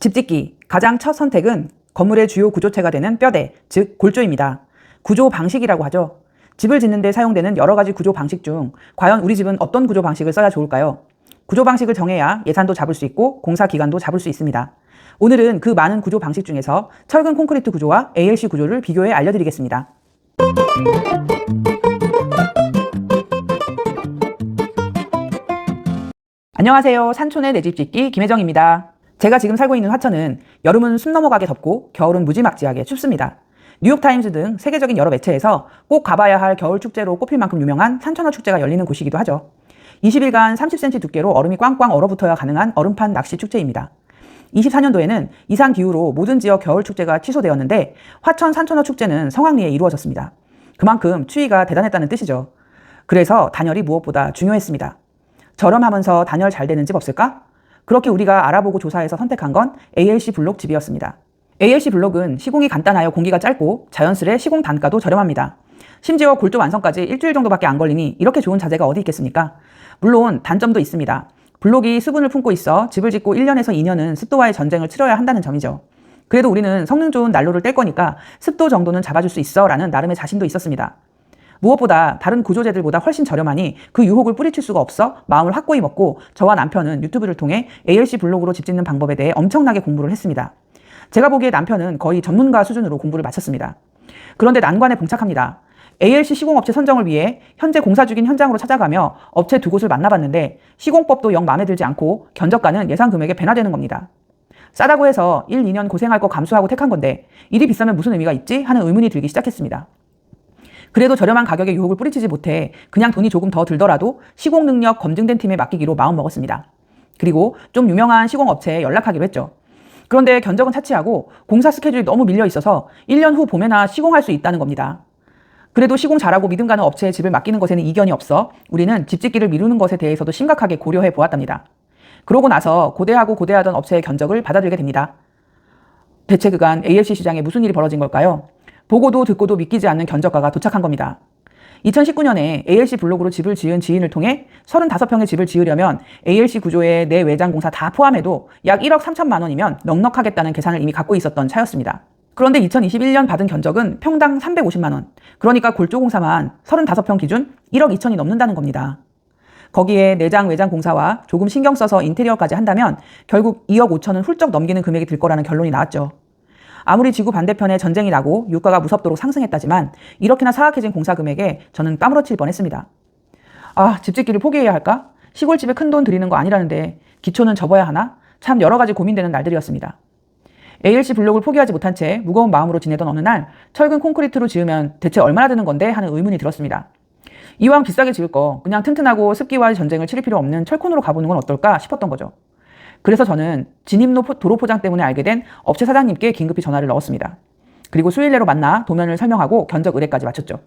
집짓기 가장 첫 선택은 건물의 주요 구조체가 되는 뼈대, 즉 골조입니다. 구조 방식이라고 하죠. 집을 짓는 데 사용되는 여러 가지 구조 방식 중 과연 우리 집은 어떤 구조 방식을 써야 좋을까요? 구조 방식을 정해야 예산도 잡을 수 있고 공사 기간도 잡을 수 있습니다. 오늘은 그 많은 구조 방식 중에서 철근 콘크리트 구조와 ALC 구조를 비교해 알려드리겠습니다. 안녕하세요. 산촌의 내 집 짓기 김혜정입니다. 제가 지금 살고 있는 화천은 여름은 숨 넘어가게 덥고 겨울은 무지막지하게 춥습니다. 뉴욕타임즈 등 세계적인 여러 매체에서 꼭 가봐야 할 겨울 축제로 꼽힐 만큼 유명한 산천어 축제가 열리는 곳이기도 하죠. 20일간 30cm 두께로 얼음이 꽝꽝 얼어붙어야 가능한 얼음판 낚시 축제입니다. 24년도에는 이상 기후로 모든 지역 겨울 축제가 취소되었는데 화천 산천어 축제는 성황리에 이루어졌습니다. 그만큼 추위가 대단했다는 뜻이죠. 그래서 단열이 무엇보다 중요했습니다. 저렴하면서 단열 잘 되는 집 없을까? 그렇게 우리가 알아보고 조사해서 선택한 건 ALC 블록 집이었습니다. ALC 블록은 시공이 간단하여 공기가 짧고 자연스레 시공 단가도 저렴합니다. 심지어 골조 완성까지 일주일 정도밖에 안 걸리니 이렇게 좋은 자재가 어디 있겠습니까? 물론 단점도 있습니다. 블록이 수분을 품고 있어 집을 짓고 1년에서 2년은 습도와의 전쟁을 치러야 한다는 점이죠. 그래도 우리는 성능 좋은 난로를 뗄 거니까 습도 정도는 잡아줄 수 있어 라는 나름의 자신도 있었습니다. 무엇보다 다른 구조재들보다 훨씬 저렴하니 그 유혹을 뿌리칠 수가 없어 마음을 확고히 먹고 저와 남편은 유튜브를 통해 ALC 블록으로 집 짓는 방법에 대해 엄청나게 공부를 했습니다. 제가 보기에 남편은 거의 전문가 수준으로 공부를 마쳤습니다. 그런데 난관에 봉착합니다. ALC 시공업체 선정을 위해 현재 공사 중인 현장으로 찾아가며 업체 두 곳을 만나봤는데 시공법도 영 마음에 들지 않고 견적가는 예상 금액에 배나 되는 겁니다. 싸다고 해서 1, 2년 고생할 거 감수하고 택한 건데 일이 비싸면 무슨 의미가 있지? 하는 의문이 들기 시작했습니다. 그래도 저렴한 가격에 유혹을 뿌리치지 못해 그냥 돈이 조금 더 들더라도 시공 능력 검증된 팀에 맡기기로 마음먹었습니다. 그리고 좀 유명한 시공업체에 연락하기로 했죠. 그런데 견적은 차치하고 공사 스케줄이 너무 밀려 있어서 1년 후 봄에나 시공할 수 있다는 겁니다. 그래도 시공 잘하고 믿음 가는 업체에 집을 맡기는 것에는 이견이 없어 우리는 집 짓기를 미루는 것에 대해서도 심각하게 고려해 보았답니다. 그러고 나서 고대하던 업체의 견적을 받아들이게 됩니다. 대체 그간 ALC 시장에 무슨 일이 벌어진 걸까요? 보고도 듣고도 믿기지 않는 견적가가 도착한 겁니다. 2019년에 ALC 블록으로 집을 지은 지인을 통해 35평의 집을 지으려면 ALC 구조의 내 외장 공사 다 포함해도 약 1억 3천만 원이면 넉넉하겠다는 계산을 이미 갖고 있었던 차였습니다. 그런데 2021년 받은 견적은 평당 350만 원, 그러니까 골조 공사만 35평 기준 1억 2천이 넘는다는 겁니다. 거기에 내장 외장 공사와 조금 신경 써서 인테리어까지 한다면 결국 2억 5천은 훌쩍 넘기는 금액이 들 거라는 결론이 나왔죠. 아무리 지구 반대편에 전쟁이 나고 유가가 무섭도록 상승했다지만 이렇게나 사악해진 공사 금액에 저는 까무러칠 뻔했습니다. 집 짓기를 포기해야 할까? 시골집에 큰돈 들이는 거 아니라는데 기초는 접어야 하나? 참 여러 가지 고민되는 날들이었습니다. ALC 블록을 포기하지 못한 채 무거운 마음으로 지내던 어느 날 철근 콘크리트로 지으면 대체 얼마나 드는 건데 하는 의문이 들었습니다. 이왕 비싸게 지을 거 그냥 튼튼하고 습기와 전쟁을 치를 필요 없는 철콘으로 가보는 건 어떨까 싶었던 거죠. 그래서 저는 진입로 도로 포장 때문에 알게 된 업체 사장님께 긴급히 전화를 넣었습니다. 그리고 수일 내로 만나 도면을 설명하고 견적 의뢰까지 마쳤죠.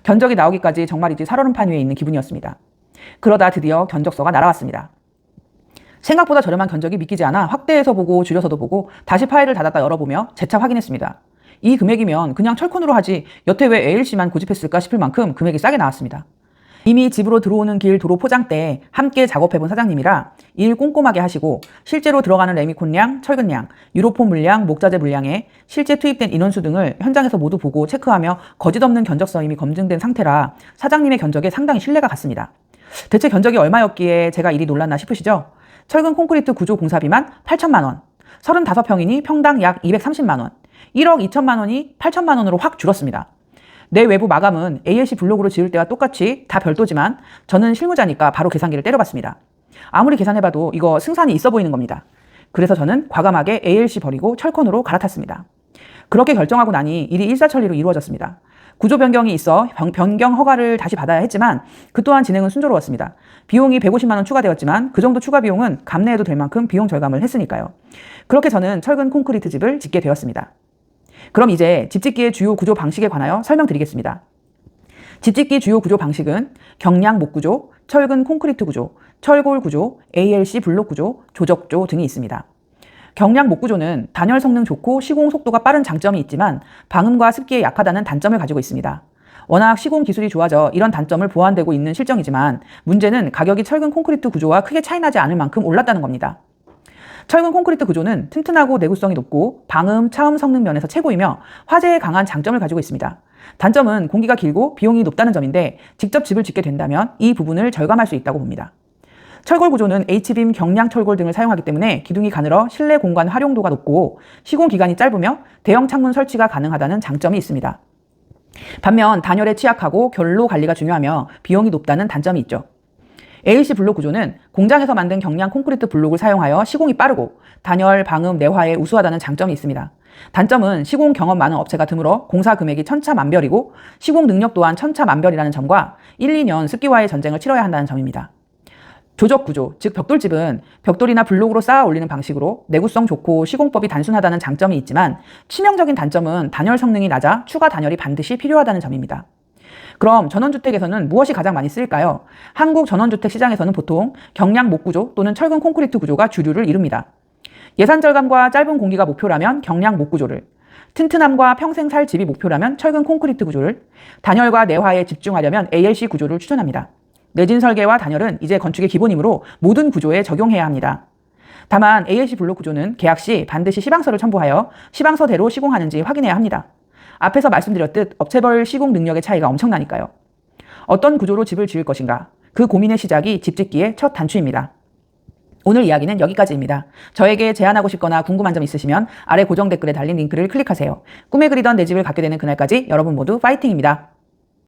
견적이 나오기까지 정말이지 살얼음판 위에 있는 기분이었습니다. 그러다 드디어 견적서가 날아왔습니다. 생각보다 저렴한 견적이 믿기지 않아 확대해서 보고 줄여서도 보고 다시 파일을 닫았다 열어보며 재차 확인했습니다. 이 금액이면 그냥 철콘으로 하지 여태 왜 ALC만 고집했을까 싶을 만큼 금액이 싸게 나왔습니다. 이미 집으로 들어오는 길 도로 포장 때 함께 작업해본 사장님이라 일 꼼꼼하게 하시고 실제로 들어가는 레미콘량, 철근량, 유로폼 물량, 목자재 물량에 실제 투입된 인원수 등을 현장에서 모두 보고 체크하며 거짓없는 견적서 이미 검증된 상태라 사장님의 견적에 상당히 신뢰가 갔습니다. 대체 견적이 얼마였기에 제가 이리 놀랐나 싶으시죠? 철근 콘크리트 구조 공사비만 8천만 원, 35평이니 평당 약 230만 원, 1억 2천만 원이 8천만 원으로 확 줄었습니다. 내 외부 마감은 ALC 블록으로 지을 때와 똑같이 다 별도지만 저는 실무자니까 바로 계산기를 때려봤습니다. 아무리 계산해봐도 이거 승산이 있어 보이는 겁니다. 그래서 저는 과감하게 ALC 버리고 철콘으로 갈아탔습니다. 그렇게 결정하고 나니 일이 일사천리로 이루어졌습니다. 구조 변경이 있어 변경 허가를 다시 받아야 했지만 그 또한 진행은 순조로웠습니다. 비용이 150만 원 추가되었지만 그 정도 추가 비용은 감내해도 될 만큼 비용 절감을 했으니까요. 그렇게 저는 철근 콘크리트 집을 짓게 되었습니다. 그럼 이제 집짓기의 주요 구조 방식에 관하여 설명드리겠습니다. 집짓기 주요 구조 방식은 경량 목 구조, 철근 콘크리트 구조, 철골 구조, ALC 블록 구조, 조적조 등이 있습니다. 경량 목 구조는 단열 성능 좋고 시공 속도가 빠른 장점이 있지만 방음과 습기에 약하다는 단점을 가지고 있습니다. 워낙 시공 기술이 좋아져 이런 단점을 보완되고 있는 실정이지만 문제는 가격이 철근 콘크리트 구조와 크게 차이나지 않을 만큼 올랐다는 겁니다. 철근 콘크리트 구조는 튼튼하고 내구성이 높고 방음, 차음 성능 면에서 최고이며 화재에 강한 장점을 가지고 있습니다. 단점은 공기가 길고 비용이 높다는 점인데 직접 집을 짓게 된다면 이 부분을 절감할 수 있다고 봅니다. 철골 구조는 H빔, 경량 철골 등을 사용하기 때문에 기둥이 가늘어 실내 공간 활용도가 높고 시공 기간이 짧으며 대형 창문 설치가 가능하다는 장점이 있습니다. 반면 단열에 취약하고 결로 관리가 중요하며 비용이 높다는 단점이 있죠. ALC 블록 구조는 공장에서 만든 경량 콘크리트 블록을 사용하여 시공이 빠르고 단열, 방음, 내화에 우수하다는 장점이 있습니다. 단점은 시공 경험 많은 업체가 드물어 공사 금액이 천차만별이고 시공 능력 또한 천차만별이라는 점과 1, 2년 습기와의 전쟁을 치러야 한다는 점입니다. 조적 구조, 즉 벽돌집은 벽돌이나 블록으로 쌓아 올리는 방식으로 내구성 좋고 시공법이 단순하다는 장점이 있지만 치명적인 단점은 단열 성능이 낮아 추가 단열이 반드시 필요하다는 점입니다. 그럼 전원주택에서는 무엇이 가장 많이 쓰일까요? 한국 전원주택 시장에서는 보통 경량 목 구조 또는 철근 콘크리트 구조가 주류를 이룹니다. 예산 절감과 짧은 공기가 목표라면 경량 목 구조를, 튼튼함과 평생 살 집이 목표라면 철근 콘크리트 구조를, 단열과 내화에 집중하려면 ALC 구조를 추천합니다. 내진 설계와 단열은 이제 건축의 기본이므로 모든 구조에 적용해야 합니다. 다만 ALC 블록 구조는 계약 시 반드시 시방서를 첨부하여 시방서대로 시공하는지 확인해야 합니다. 앞에서 말씀드렸듯 업체별 시공 능력의 차이가 엄청나니까요. 어떤 구조로 집을 지을 것인가? 그 고민의 시작이 집 짓기의 첫 단추입니다. 오늘 이야기는 여기까지입니다. 저에게 제안하고 싶거나 궁금한 점 있으시면 아래 고정 댓글에 달린 링크를 클릭하세요. 꿈에 그리던 내 집을 갖게 되는 그날까지 여러분 모두 파이팅입니다.